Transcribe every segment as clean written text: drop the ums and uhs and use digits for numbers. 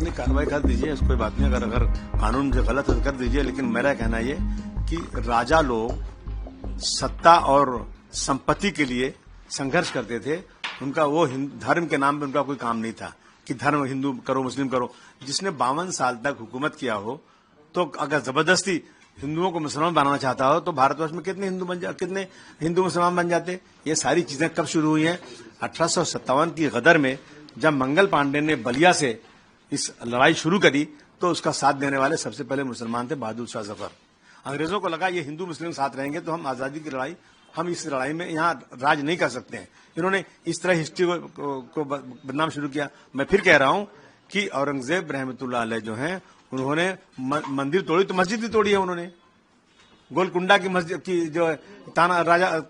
अपनी कार्रवाई कर दीजिए, इस कोई बात नहीं। अगर कानून जो गलत है तो कर दीजिए, लेकिन मेरा कहना ये कि राजा लोग सत्ता और संपत्ति के लिए संघर्ष करते थे। उनका वो धर्म के नाम पे उनका कोई काम नहीं था कि धर्म हिंदू करो मुस्लिम करो। जिसने 52 साल तक हुकूमत किया हो, तो अगर जबरदस्ती हिंदुओं को मुसलमान बनाना चाहता हो तो भारतवर्ष में कितने हिंदू मुसलमान बन जाते। ये सारी चीजें कब शुरू हुई हैं? 1857 की गदर में जब मंगल पांडे ने बलिया से इस लड़ाई शुरू करी तो उसका साथ देने वाले सबसे पहले मुसलमान थे, बहादुर शाह जफर। अंग्रेजों को लगा ये हिंदू मुस्लिम साथ रहेंगे तो हम आजादी की लड़ाई, हम इस लड़ाई में यहाँ राज नहीं कर सकते हैं। इन्होंने इस तरह हिस्ट्री को बदनाम शुरू किया। मैं फिर कह रहा हूं कि औरंगजेब रहमतुल्लाह अलैह जो हैं, उन्होंने मंदिर तोड़ी तो मस्जिद भी तोड़ी है उन्होंने। गोलकुंडा की मस्जिद की जो ताना राजा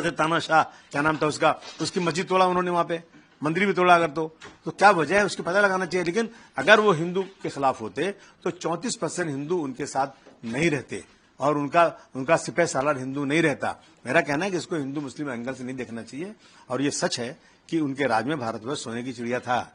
थे तानाशाह, क्या नाम था उसका, उसकी मस्जिद तोड़ा उन्होंने, वहां पे मंदिर भी तोड़ा। अगर तो क्या वजह है उसको पता लगाना चाहिए। लेकिन अगर वो हिंदू के खिलाफ होते तो 34% हिंदू उनके साथ नहीं रहते और उनका सिपह सालार हिंदू नहीं रहता। मेरा कहना है कि इसको हिंदू मुस्लिम एंगल से नहीं देखना चाहिए। और ये सच है कि उनके राज में भारतवर्ष सोने की चिड़िया था।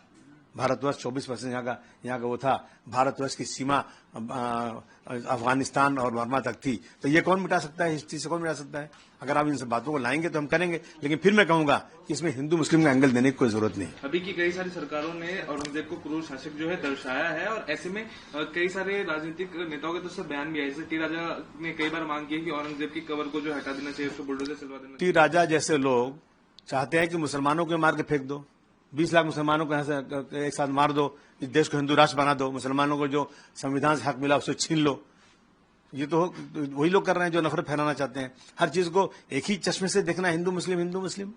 भारतवर्ष 24% यहाँ का वो था। भारतवर्ष की सीमा अफगानिस्तान और बर्मा तक थी। तो ये कौन मिटा सकता है? हिस्ट्री से कौन मिटा सकता है? अगर आप इन सब बातों को लाएंगे तो हम करेंगे, लेकिन फिर मैं कहूंगा कि इसमें हिंदू मुस्लिम का एंगल देने की कोई जरूरत नहीं। अभी की कई सारी सरकारों ने औरंगजेब को क्रूर शासक जो है दर्शाया है, और ऐसे में कई सारे राजनीतिक नेताओं के तरफ से बयान भी आए। जैसे टी राजा ने कई बार मांग की है कि औरंगजेब की कबर को जो हटा देना चाहिए, उसको बुलडोजर चलवा देना। टी राजा जैसे लोग चाहते हैं कि मुसलमानों को मार के फेंक दो, 20 लाख मुसलमानों को यहाँ से एक साथ मार दो, इस देश को हिंदू राष्ट्र बना दो, मुसलमानों को जो संविधान से हक मिला उसे छीन लो। ये तो वही लोग कर रहे हैं जो नफरत फैलाना चाहते हैं। हर चीज को एक ही चश्मे से देखना, हिंदू मुस्लिम हिंदू मुस्लिम।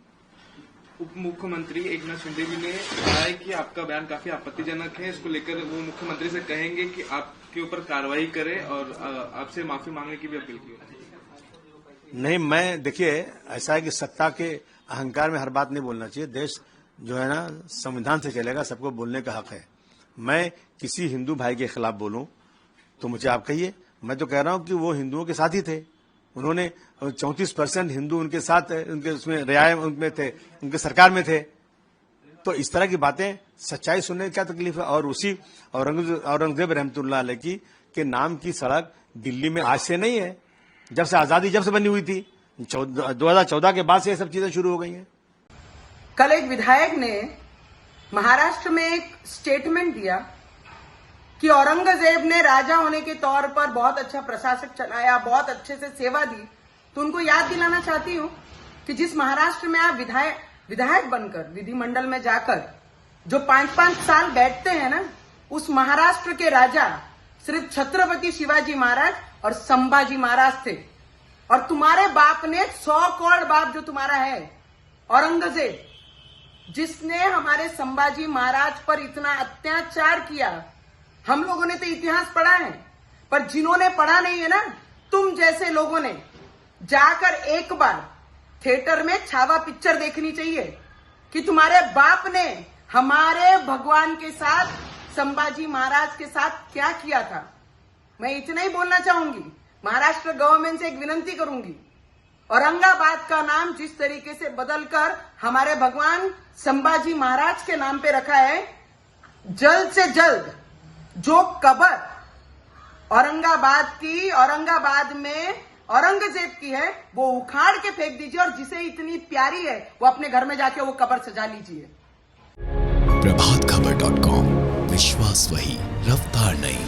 उप मुख्यमंत्री एकनाथ शिंदे जी ने कहा है कि आपका बयान काफी आपत्तिजनक है। इसको लेकर वो मुख्यमंत्री से कहेंगे कि आपके ऊपर कार्रवाई करे और आपसे माफी मांगने की भी अपील की। नहीं, मैं देखिए ऐसा है कि सत्ता के अहंकार में हर बात नहीं बोलना चाहिए। देश जो है ना संविधान से चलेगा, सबको बोलने का हक है। मैं किसी हिंदू भाई के खिलाफ बोलूं तो मुझे आप कहिए। मैं तो कह रहा हूं कि वो हिंदुओं के साथ ही थे। उन्होंने 34% हिंदू उनके साथ, उनके उसमें रियायत उनमें थे, उनके सरकार में थे। तो इस तरह की बातें, सच्चाई सुनने की क्या तकलीफ है? और उसी औरंगजेब रहमतुल्लाह अलैह की के नाम की सड़क दिल्ली में आज से नहीं है, जब से आजादी जब से बनी हुई थी। 2014 के बाद से ये सब चीजें शुरू हो गई हैं। कल एक विधायक ने महाराष्ट्र में एक स्टेटमेंट दिया कि औरंगजेब ने राजा होने के तौर पर बहुत अच्छा प्रशासक चलाया, बहुत अच्छे से सेवा दी। तो उनको याद दिलाना चाहती हूं कि जिस महाराष्ट्र में आप विधायक बनकर विधिमंडल में जाकर जो 5-5 साल बैठते हैं ना, उस महाराष्ट्र के राजा सिर्फ छत्रपति शिवाजी महाराज और संभाजी महाराज थे। और तुम्हारे बाप ने 100 करोड़ बाप जो तुम्हारा है औरंगजेब, जिसने हमारे संभाजी महाराज पर इतना अत्याचार किया। हम लोगों ने तो इतिहास पढ़ा है, पर जिन्होंने पढ़ा नहीं है ना, तुम जैसे लोगों ने जाकर एक बार थिएटर में छावा पिक्चर देखनी चाहिए कि तुम्हारे बाप ने हमारे भगवान के साथ, संभाजी महाराज के साथ क्या किया था। मैं इतना ही बोलना चाहूंगी। महाराष्ट्र गवर्नमेंट से एक विनती करूंगी, औरंगाबाद का नाम जिस तरीके से बदलकर हमारे भगवान संभाजी महाराज के नाम पे रखा है, जल्द से जल्द जो कबर औरंगाबाद में औरंगजेब की है वो उखाड़ के फेंक दीजिए, और जिसे इतनी प्यारी है वो अपने घर में जाके वो कबर सजा लीजिए। प्रभातखबर.com, विश्वास वही, रफ्तार नहीं।